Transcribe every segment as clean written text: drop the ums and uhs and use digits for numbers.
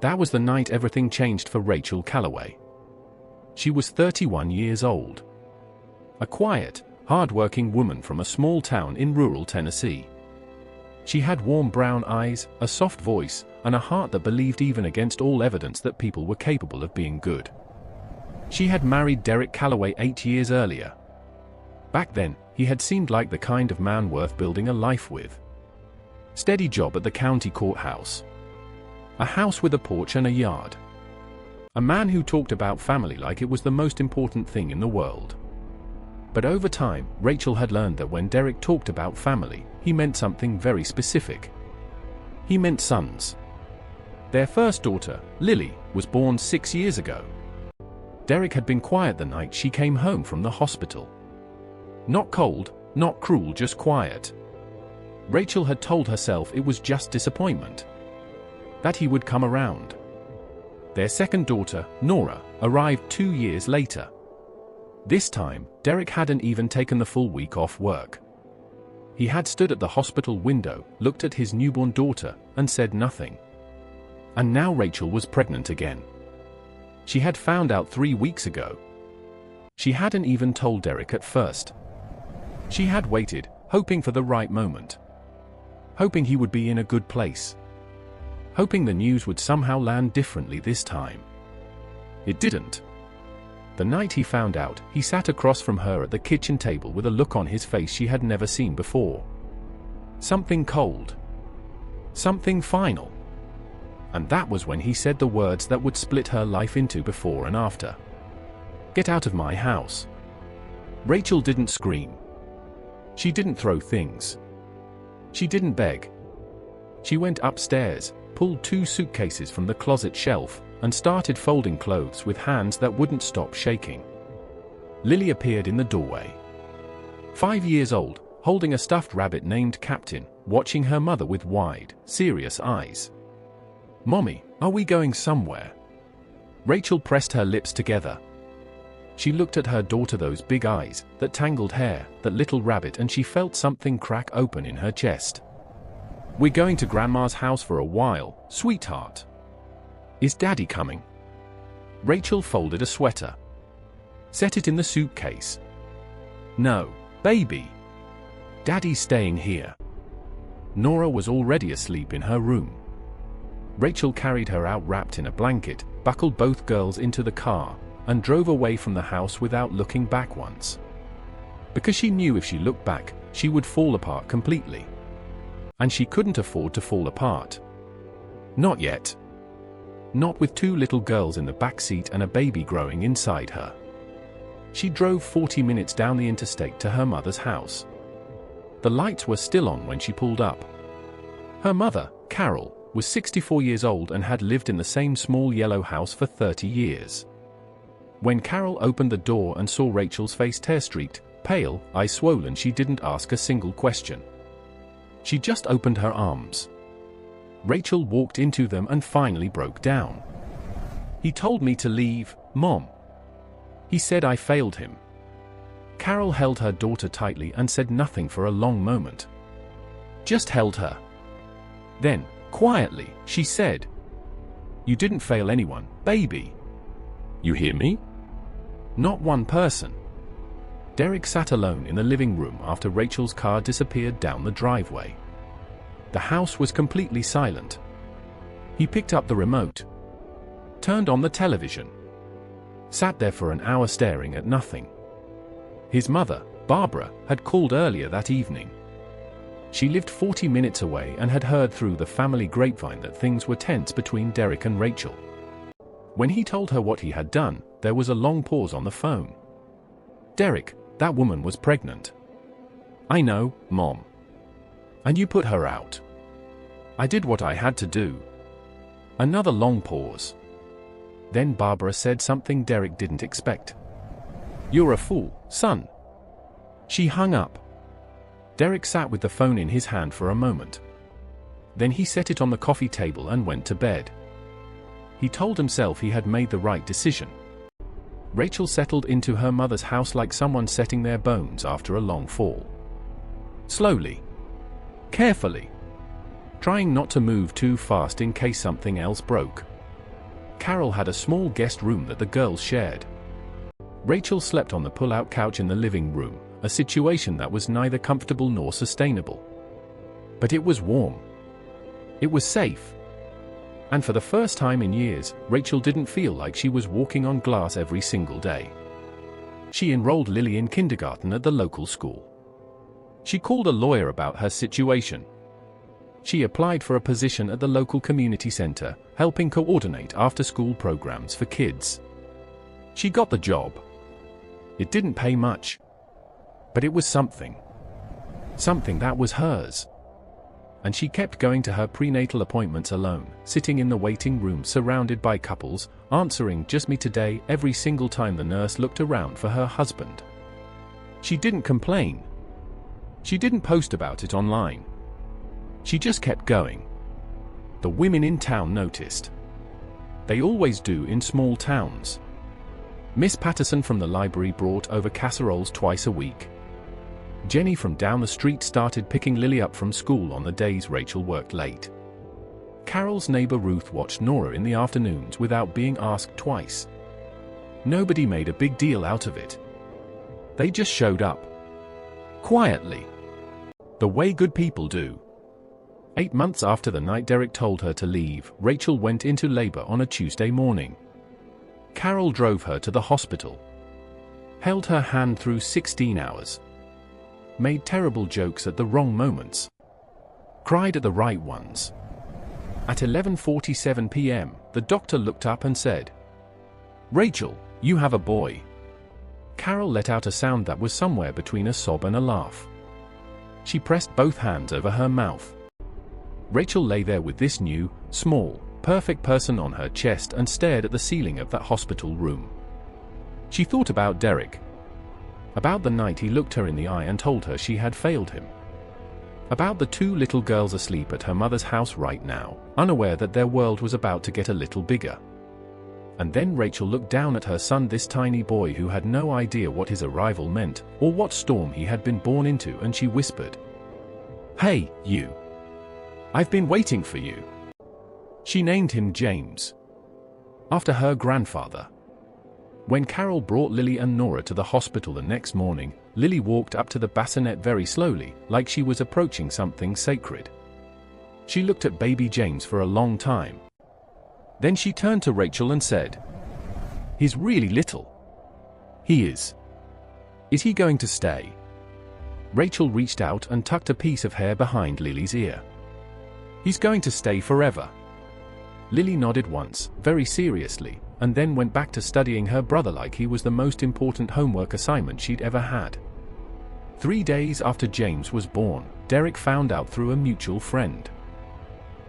That was the night everything changed for Rachel Calloway. She was 31 years old. A quiet, hard-working woman from a small town in rural Tennessee. She had warm brown eyes, a soft voice, and a heart that believed even against all evidence that people were capable of being good. She had married Derek Calloway 8 years earlier. Back then, he had seemed like the kind of man worth building a life with. Steady job at the county courthouse. A house with a porch and a yard. A man who talked about family like it was the most important thing in the world. But over time, Rachel had learned that when Derek talked about family, he meant something very specific. He meant sons. Their first daughter, Lily, was born 6 years ago. Derek had been quiet the night she came home from the hospital. Not cold, not cruel, just quiet. Rachel had told herself it was just disappointment. That he would come around. Their second daughter, Nora, arrived 2 years later. This time, Derek hadn't even taken the full week off work. He had stood at the hospital window, looked at his newborn daughter, and said nothing. And now Rachel was pregnant again. She had found out 3 weeks ago. She hadn't even told Derek at first. She had waited, hoping for the right moment. Hoping he would be in a good place. Hoping the news would somehow land differently this time. It didn't. The night he found out, he sat across from her at the kitchen table with a look on his face she had never seen before. Something cold. Something final. And that was when he said the words that would split her life into before and after. "Get out of my house." Rachel didn't scream. She didn't throw things. She didn't beg. She went upstairs, pulled 2 suitcases from the closet shelf, and started folding clothes with hands that wouldn't stop shaking. Lily appeared in the doorway. 5 years old, holding a stuffed rabbit named Captain, watching her mother with wide, serious eyes. "Mommy, are we going somewhere?" Rachel pressed her lips together. She looked at her daughter, those big eyes, that tangled hair, that little rabbit, and she felt something crack open in her chest. "We're going to Grandma's house for a while, sweetheart." "Is Daddy coming?" Rachel folded a sweater. "Set it in the suitcase." "No, baby. Daddy's staying here." Nora was already asleep in her room. Rachel carried her out wrapped in a blanket, buckled both girls into the car, and drove away from the house without looking back once. Because she knew if she looked back, she would fall apart completely. And she couldn't afford to fall apart. Not yet. Not with 2 little girls in the back seat and a baby growing inside her. She drove 40 minutes down the interstate to her mother's house. The lights were still on when she pulled up. Her mother, Carol, was 64 years old and had lived in the same small yellow house for 30 years. When Carol opened the door and saw Rachel's face tear-streaked, pale, eyes swollen, she didn't ask a single question. She just opened her arms. Rachel walked into them and finally broke down. "He told me to leave, Mom. He said I failed him." Carol held her daughter tightly and said nothing for a long moment. Just held her. Then, quietly, she said, "You didn't fail anyone, baby. You hear me? Not one person." Derek sat alone in the living room after Rachel's car disappeared down the driveway. The house was completely silent. He picked up the remote, turned on the television, sat there for an hour staring at nothing. His mother, Barbara, had called earlier that evening. She lived 40 minutes away and had heard through the family grapevine that things were tense between Derek and Rachel. When he told her what he had done, there was a long pause on the phone. "Derek, that woman was pregnant." "I know, Mom. And you put her out." "I did what I had to do." Another long pause. Then Barbara said something Derek didn't expect. "You're a fool, son." She hung up. Derek sat with the phone in his hand for a moment. Then he set it on the coffee table and went to bed. He told himself he had made the right decision. Rachel settled into her mother's house like someone setting their bones after a long fall. Slowly. Carefully. Trying not to move too fast in case something else broke. Carol had a small guest room that the girls shared. Rachel slept on the pull-out couch in the living room, a situation that was neither comfortable nor sustainable. But it was warm. It was safe. And for the first time in years, Rachel didn't feel like she was walking on glass every single day. She enrolled Lily in kindergarten at the local school. She called a lawyer about her situation. She applied for a position at the local community center, helping coordinate after-school programs for kids. She got the job. It didn't pay much. But it was something. Something that was hers. And she kept going to her prenatal appointments alone, sitting in the waiting room surrounded by couples, answering "just me today" every single time the nurse looked around for her husband. She didn't complain. She didn't post about it online. She just kept going. The women in town noticed. They always do in small towns. Miss Patterson from the library brought over casseroles twice a week. Jenny from down the street started picking Lily up from school on the days Rachel worked late. Carol's neighbor Ruth watched Nora in the afternoons without being asked twice. Nobody made a big deal out of it. They just showed up. Quietly. The way good people do. 8 months after the night Derek told her to leave, Rachel went into labor on a Tuesday morning. Carol drove her to the hospital. Held her hand through 16 hours. Made terrible jokes at the wrong moments. Cried at the right ones. At 11:47 p.m., the doctor looked up and said, "Rachel, you have a boy." Carol let out a sound that was somewhere between a sob and a laugh. She pressed both hands over her mouth. Rachel lay there with this new, small, perfect person on her chest and stared at the ceiling of that hospital room. She thought about Derek. About the night he looked her in the eye and told her she had failed him. About the 2 little girls asleep at her mother's house right now, unaware that their world was about to get a little bigger. And then Rachel looked down at her son, this tiny boy who had no idea what his arrival meant, or what storm he had been born into, and she whispered, "Hey, you. I've been waiting for you." She named him James, after her grandfather. When Carol brought Lily and Nora to the hospital the next morning, Lily walked up to the bassinet very slowly, like she was approaching something sacred. She looked at baby James for a long time. Then she turned to Rachel and said, "He's really little." "He is. Is he going to stay?" Rachel reached out and tucked a piece of hair behind Lily's ear. "He's going to stay forever." Lily nodded once, very seriously, and then went back to studying her brother like he was the most important homework assignment she'd ever had. 3 days after James was born, Derek found out through a mutual friend.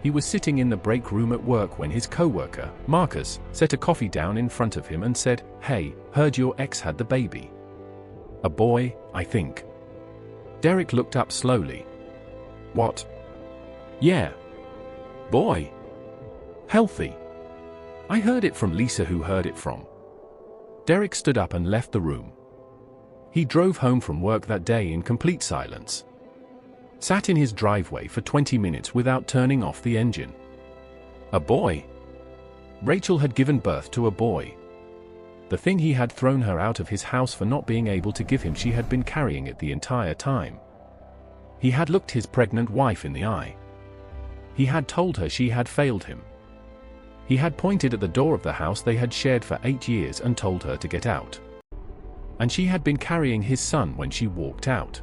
He was sitting in the break room at work when his co-worker, Marcus, set a coffee down in front of him and said, "Hey, heard your ex had the baby. A boy, I think." Derek looked up slowly. "What?" "Yeah. Boy. Healthy. I heard it from Lisa, who heard it from." Derek stood up and left the room. He drove home from work that day in complete silence. Sat in his driveway for 20 minutes without turning off the engine. A boy. Rachel had given birth to a boy. The thing he had thrown her out of his house for not being able to give him, she had been carrying it the entire time. He had looked his pregnant wife in the eye. He had told her she had failed him. He had pointed at the door of the house they had shared for 8 years and told her to get out. And she had been carrying his son when she walked out.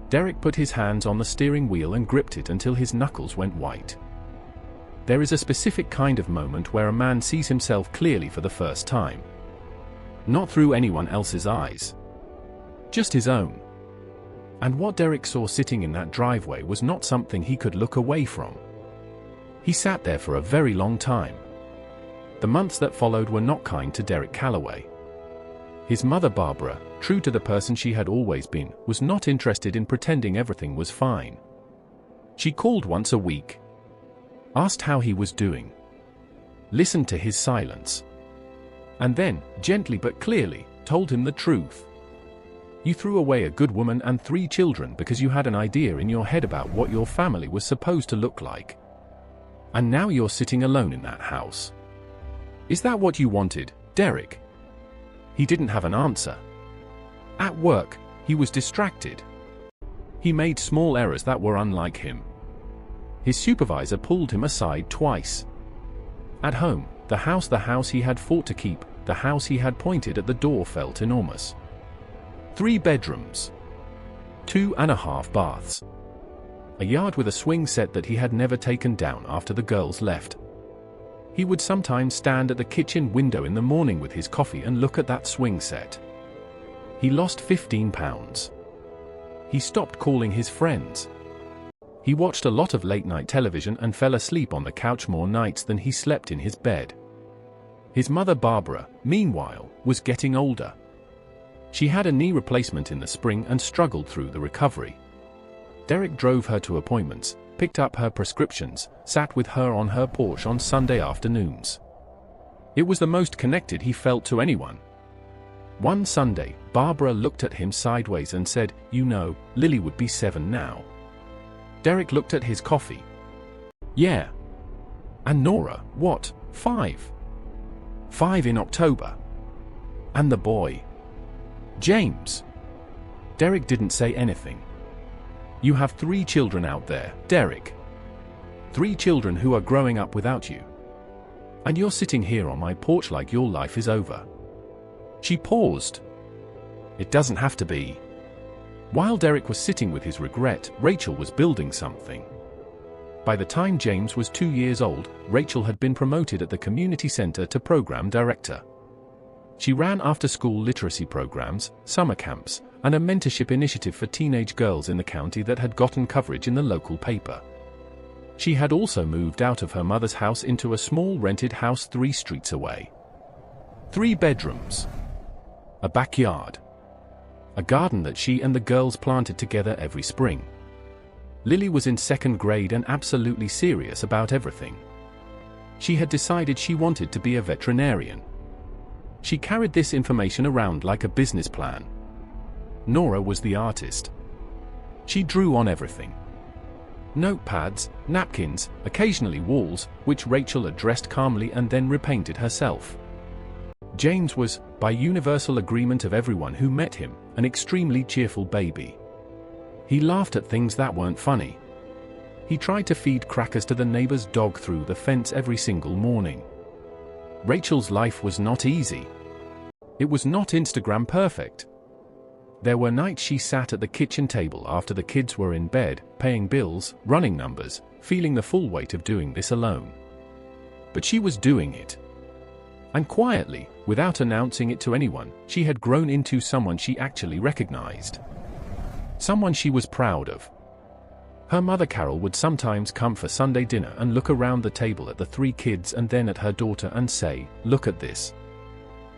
Derek put his hands on the steering wheel and gripped it until his knuckles went white. There is a specific kind of moment where a man sees himself clearly for the first time. Not through anyone else's eyes. Just his own. And what Derek saw sitting in that driveway was not something he could look away from. He sat there for a very long time. The months that followed were not kind to Derek Calloway. His mother Barbara, true to the person she had always been, was not interested in pretending everything was fine. She called once a week. Asked how he was doing. Listened to his silence. And then, gently but clearly, told him the truth. You threw away a good woman and 3 children because you had an idea in your head about what your family was supposed to look like. And now you're sitting alone in that house. Is that what you wanted, Derek? He didn't have an answer. At work, he was distracted. He made small errors that were unlike him. His supervisor pulled him aside twice. At home, the house he had fought to keep, the house he had pointed at the door felt enormous. 3 bedrooms. 2.5 baths. A yard with a swing set that he had never taken down after the girls left. He would sometimes stand at the kitchen window in the morning with his coffee and look at that swing set. He lost 15 pounds. He stopped calling his friends. He watched a lot of late-night television and fell asleep on the couch more nights than he slept in his bed. His mother Barbara, meanwhile, was getting older. She had a knee replacement in the spring and struggled through the recovery. Derek drove her to appointments, picked up her prescriptions, sat with her on her porch on Sunday afternoons. It was the most connected he felt to anyone. One Sunday, Barbara looked at him sideways and said, "You know, Lily would be 7 now." Derek looked at his coffee. "Yeah. And Nora, what, 5? 5 in October. And the boy? James." Derek didn't say anything. "You have 3 children out there, Derek. 3 children who are growing up without you. And you're sitting here on my porch like your life is over." She paused. "It doesn't have to be." While Derek was sitting with his regret, Rachel was building something. By the time James was 2 years old, Rachel had been promoted at the community center to program director. She ran after-school literacy programs, summer camps, and a mentorship initiative for teenage girls in the county that had gotten coverage in the local paper. She had also moved out of her mother's house into a small rented house 3 streets away. 3 bedrooms. A backyard. A garden that she and the girls planted together every spring. Lily was in 2nd grade and absolutely serious about everything. She had decided she wanted to be a veterinarian. She carried this information around like a business plan. Nora was the artist. She drew on everything. Notepads, napkins, occasionally walls, which Rachel addressed calmly and then repainted herself. James was, by universal agreement of everyone who met him, an extremely cheerful baby. He laughed at things that weren't funny. He tried to feed crackers to the neighbor's dog through the fence every single morning. Rachel's life was not easy. It was not Instagram perfect. There were nights she sat at the kitchen table after the kids were in bed, paying bills, running numbers, feeling the full weight of doing this alone. But she was doing it. And quietly, without announcing it to anyone, she had grown into someone she actually recognized. Someone she was proud of. Her mother Carol would sometimes come for Sunday dinner and look around the table at the 3 kids and then at her daughter and say, "Look at this.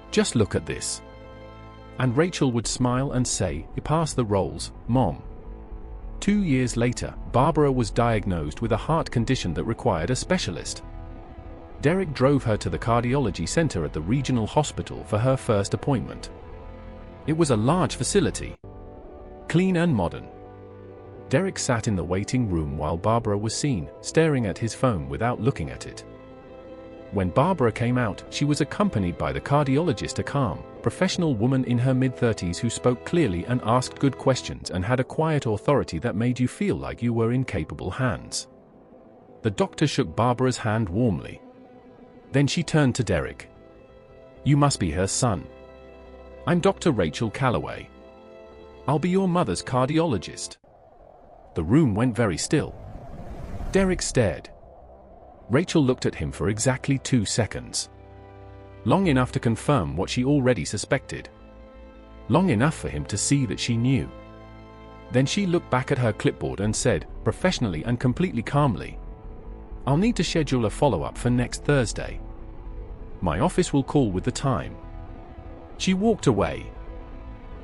Just look at this." And Rachel would smile and say, "Pass the rolls, Mom." 2 years later, Barbara was diagnosed with a heart condition that required a specialist. Derek drove her to the cardiology center at the regional hospital for her first appointment. It was a large facility. Clean and modern. Derek sat in the waiting room while Barbara was seen, staring at his phone without looking at it. When Barbara came out, she was accompanied by the cardiologist, a calm, professional woman in her mid-30s who spoke clearly and asked good questions and had a quiet authority that made you feel like you were in capable hands. The doctor shook Barbara's hand warmly. Then she turned to Derek. "You must be her son. I'm Dr. Rachel Calloway. I'll be your mother's cardiologist." The room went very still. Derek stared. Rachel looked at him for exactly 2 seconds. Long enough to confirm what she already suspected. Long enough for him to see that she knew. Then she looked back at her clipboard and said, professionally and completely calmly, "I'll need to schedule a follow-up for next Thursday. My office will call with the time." She walked away.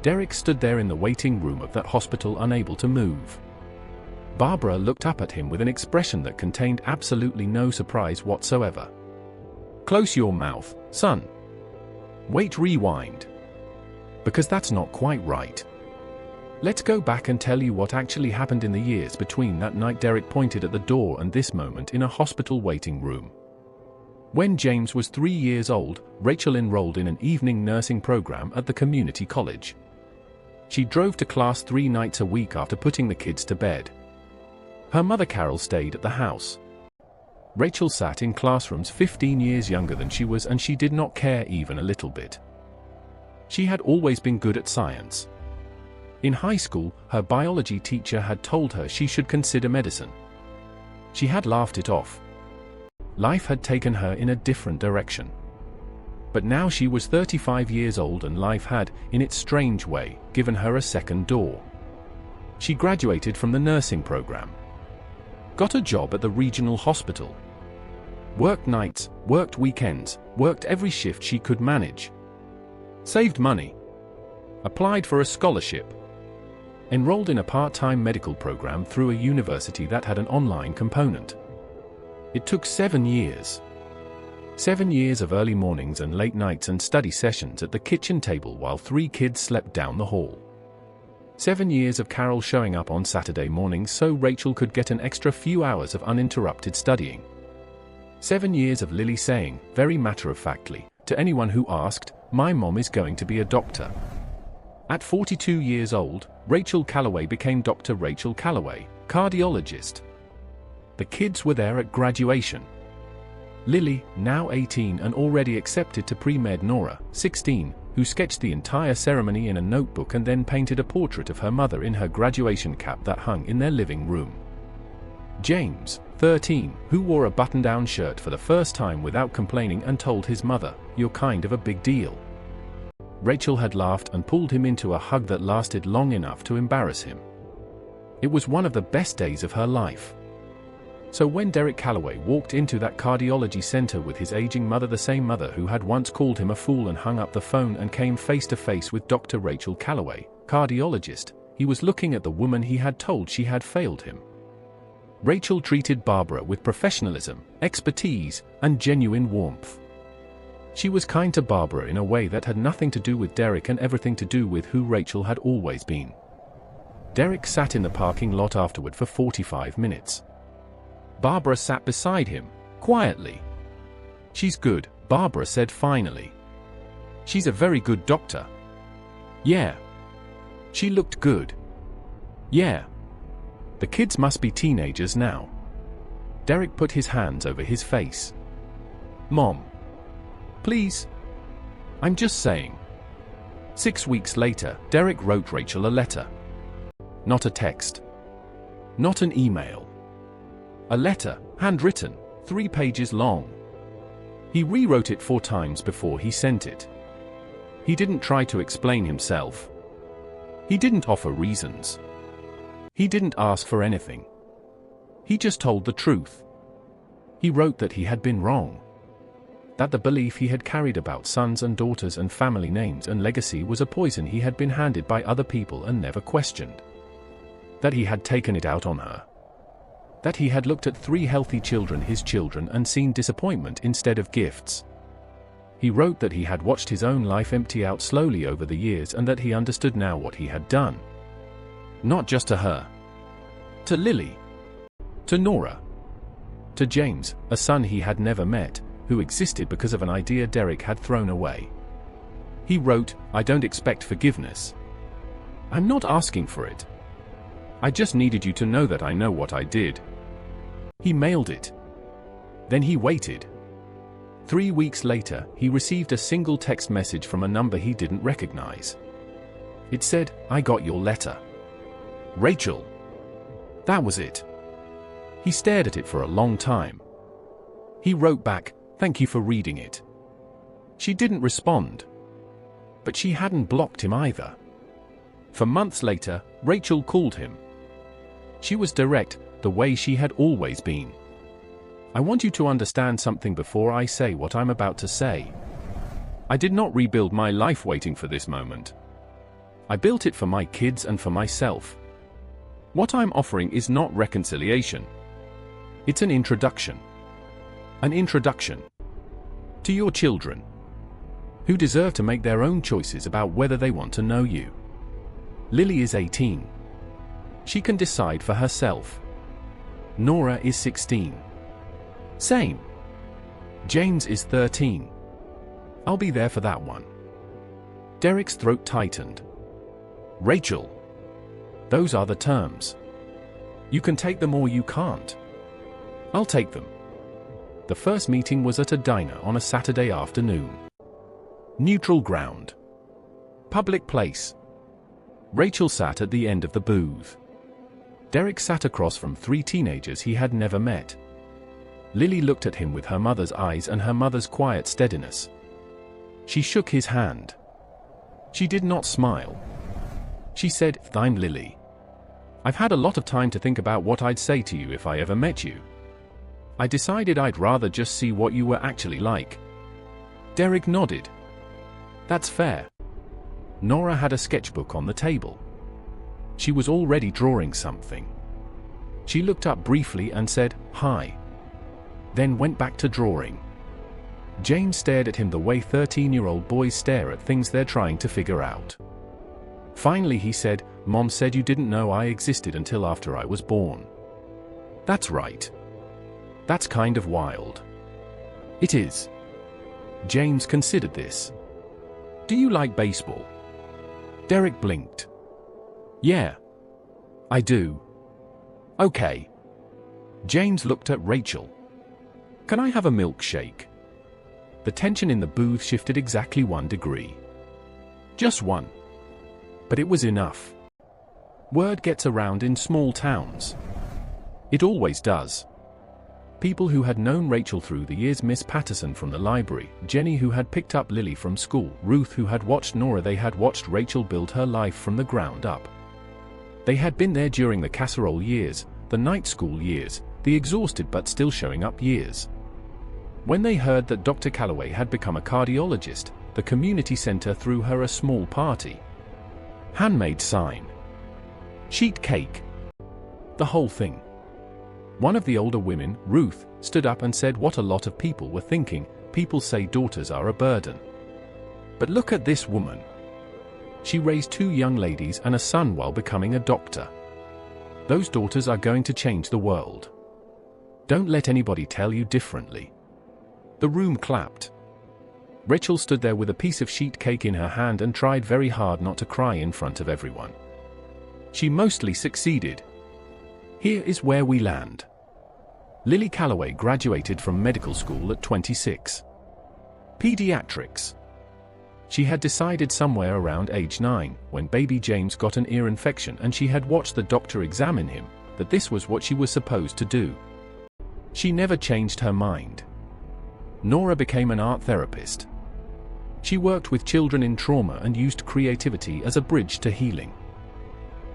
Derek stood there in the waiting room of that hospital, unable to move. Barbara looked up at him with an expression that contained absolutely no surprise whatsoever. "Close your mouth, son. Wait, rewind. Because that's not quite right. Let's go back and tell you what actually happened in the years between that night Derek pointed at the door and this moment in a hospital waiting room. When James was 3 years old, Rachel enrolled in an evening nursing program at the community college. She drove to class 3 nights a week after putting the kids to bed. Her mother Carol stayed at the house. Rachel sat in classrooms 15 years younger than she was, and she did not care even a little bit. She had always been good at science. In high school, her biology teacher had told her she should consider medicine. She had laughed it off. Life had taken her in a different direction. But now she was 35 years old, and life had, in its strange way, given her a second door. She graduated from the nursing program. Got a job at the regional hospital. Worked nights, worked weekends, worked every shift she could manage. Saved money. Applied for a scholarship. Enrolled in a part-time medical program through a university that had an online component. It took 7 years. 7 years of early mornings and late nights and study sessions at the kitchen table while 3 kids slept down the hall. 7 years of Carol showing up on Saturday mornings so Rachel could get an extra few hours of uninterrupted studying. 7 years of Lily saying, very matter-of-factly, to anyone who asked, "My mom is going to be a doctor." At 42 years old, Rachel Calloway became Dr. Rachel Calloway, cardiologist. The kids were there at graduation. Lily, now 18 and already accepted to pre-med, Nora, 16, who sketched the entire ceremony in a notebook and then painted a portrait of her mother in her graduation cap that hung in their living room. James, 13, who wore a button-down shirt for the first time without complaining and told his mother, "You're kind of a big deal." Rachel had laughed and pulled him into a hug that lasted long enough to embarrass him. It was one of the best days of her life. So when Derek Calloway walked into that cardiology center with his aging mother, the same mother who had once called him a fool and hung up the phone, and came face to face with Dr. Rachel Calloway, cardiologist, he was looking at the woman he had told she had failed him. Rachel treated Barbara with professionalism, expertise, and genuine warmth. She was kind to Barbara in a way that had nothing to do with Derek and everything to do with who Rachel had always been. Derek sat in the parking lot afterward for 45 minutes. Barbara sat beside him, quietly. "She's good," Barbara said finally. "She's a very good doctor." "Yeah." "She looked good." "Yeah." "The kids must be teenagers now." Derek put his hands over his face. "Mom. Please. I'm just saying." 6 weeks later, Derek wrote Rachel a letter. Not a text. Not an email. A letter, handwritten, 3 pages long. He rewrote it 4 times before he sent it. He didn't try to explain himself. He didn't offer reasons. He didn't ask for anything. He just told the truth. He wrote that he had been wrong. That the belief he had carried about sons and daughters and family names and legacy was a poison he had been handed by other people and never questioned. That he had taken it out on her. That he had looked at 3 healthy children, his children, and seen disappointment instead of gifts. He wrote that he had watched his own life empty out slowly over the years and that he understood now what he had done. Not just to her. To Lily. To Nora. To James, a son he had never met, who existed because of an idea Derek had thrown away. He wrote, "I don't expect forgiveness. I'm not asking for it. I just needed you to know that I know what I did." He mailed it. Then he waited. 3 weeks later, he received a single text message from a number he didn't recognize. It said, "I got your letter. Rachel." That was it. He stared at it for a long time. He wrote back, "Thank you for reading it." She didn't respond. But she hadn't blocked him either. For months later, Rachel called him. She was direct, the way she had always been. "I want you to understand something before I say what I'm about to say. I did not rebuild my life waiting for this moment. I built it for my kids and for myself. What I'm offering is not reconciliation. It's an introduction. An introduction to your children, who deserve to make their own choices about whether they want to know you. Lily is 18. She can decide for herself. Nora is 16. Same. James is 13. I'll be there for that one. Derek's throat tightened. Rachel. Those are the terms. You can take them or you can't. I'll take them. The first meeting was at a diner on a Saturday afternoon. Neutral ground. Public place. Rachel sat at the end of the booth. Derek sat across from 3 teenagers he had never met. Lily looked at him with her mother's eyes and her mother's quiet steadiness. She shook his hand. She did not smile. She said, "I'm Lily. I've had a lot of time to think about what I'd say to you if I ever met you. I decided I'd rather just see what you were actually like." Derek nodded. "That's fair." Nora had a sketchbook on the table. She was already drawing something. She looked up briefly and said, "Hi," then went back to drawing. James stared at him the way 13-year-old boys stare at things they're trying to figure out. Finally he said, "Mom said you didn't know I existed until after I was born." "That's right. That's kind of wild." "It is." James considered this. "Do you like baseball?" Derek blinked. "Yeah. I do." "Okay." James looked at Rachel. "Can I have a milkshake?" The tension in the booth shifted exactly 1 degree. Just one. But it was enough. Word gets around in small towns. It always does. People who had known Rachel through the years, Miss Patterson from the library, Jenny who had picked up Lily from school, Ruth who had watched Nora, they had watched Rachel build her life from the ground up. They had been there during the casserole years, the night school years, the exhausted but still showing up years. When they heard that Dr. Calloway had become a cardiologist, the community center threw her a small party. Handmade sign. Sheet cake. The whole thing. One of the older women, Ruth, stood up and said what a lot of people were thinking. People say daughters are a burden. But look at this woman. She raised 2 young ladies and a son while becoming a doctor. Those daughters are going to change the world. Don't let anybody tell you differently. The room clapped. Rachel stood there with a piece of sheet cake in her hand and tried very hard not to cry in front of everyone. She mostly succeeded. Here is where we land. Lily Calloway graduated from medical school at 26. Pediatrics. She had decided somewhere around age 9, when baby James got an ear infection and she had watched the doctor examine him, that this was what she was supposed to do. She never changed her mind. Nora became an art therapist. She worked with children in trauma and used creativity as a bridge to healing.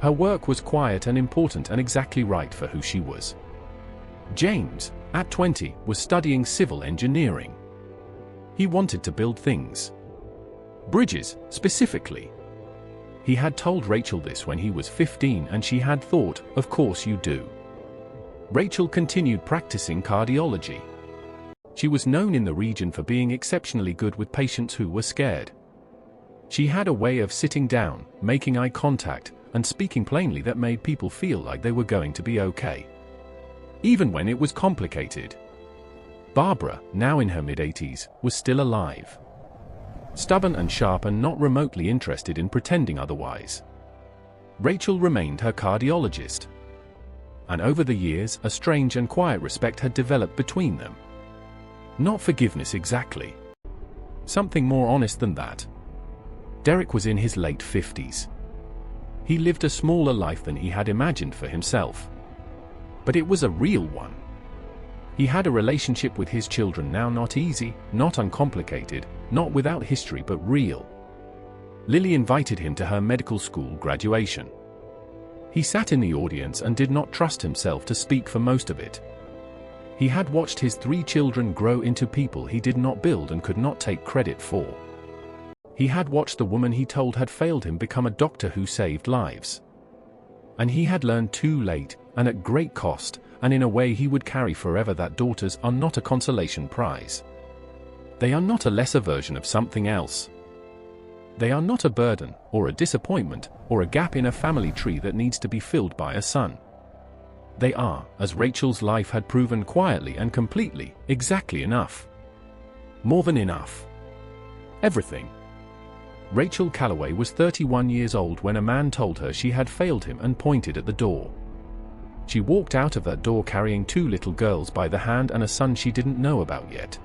Her work was quiet and important and exactly right for who she was. James, at 20, was studying civil engineering. He wanted to build things. Bridges, specifically. He had told Rachel this when he was 15 and she had thought, of course you do. Rachel continued practicing cardiology. She was known in the region for being exceptionally good with patients who were scared. She had a way of sitting down, making eye contact, and speaking plainly that made people feel like they were going to be okay. Even when it was complicated. Barbara, now in her mid-80s, was still alive. Stubborn and sharp and not remotely interested in pretending otherwise. Rachel remained her cardiologist. And over the years, a strange and quiet respect had developed between them. Not forgiveness exactly. Something more honest than that. Derek was in his late 50s. He lived a smaller life than he had imagined for himself. But it was a real one. He had a relationship with his children now, not easy, not uncomplicated, not without history but real. Lily invited him to her medical school graduation. He sat in the audience and did not trust himself to speak for most of it. He had watched his 3 children grow into people he did not build and could not take credit for. He had watched the woman he told had failed him become a doctor who saved lives. And he had learned too late, and at great cost, and in a way he would carry forever, that daughters are not a consolation prize. They are not a lesser version of something else. They are not a burden, or a disappointment, or a gap in a family tree that needs to be filled by a son. They are, as Rachel's life had proven quietly and completely, exactly enough. More than enough. Everything. Rachel Calloway was 31 years old when a man told her she had failed him and pointed at the door. She walked out of that door carrying 2 little girls by the hand and a son she didn't know about yet.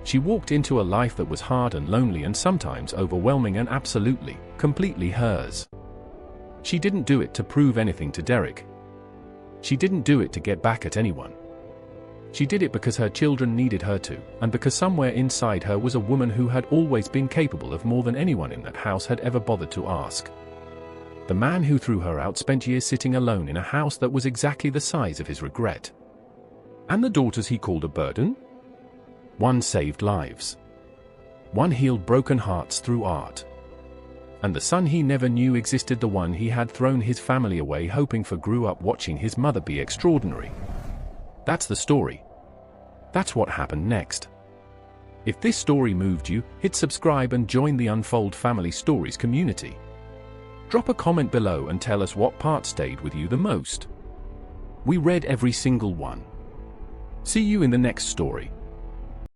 She walked into a life that was hard and lonely and sometimes overwhelming and absolutely, completely hers. She didn't do it to prove anything to Derek. She didn't do it to get back at anyone. She did it because her children needed her to, and because somewhere inside her was a woman who had always been capable of more than anyone in that house had ever bothered to ask. The man who threw her out spent years sitting alone in a house that was exactly the size of his regret. And the daughters he called a burden? One saved lives. One healed broken hearts through art. And the son he never knew existed, the one he had thrown his family away hoping for, grew up watching his mother be extraordinary. That's the story. That's what happened next. If this story moved you, hit subscribe and join the Unfold Family Stories community. Drop a comment below and tell us what part stayed with you the most. We read every single one. See you in the next story.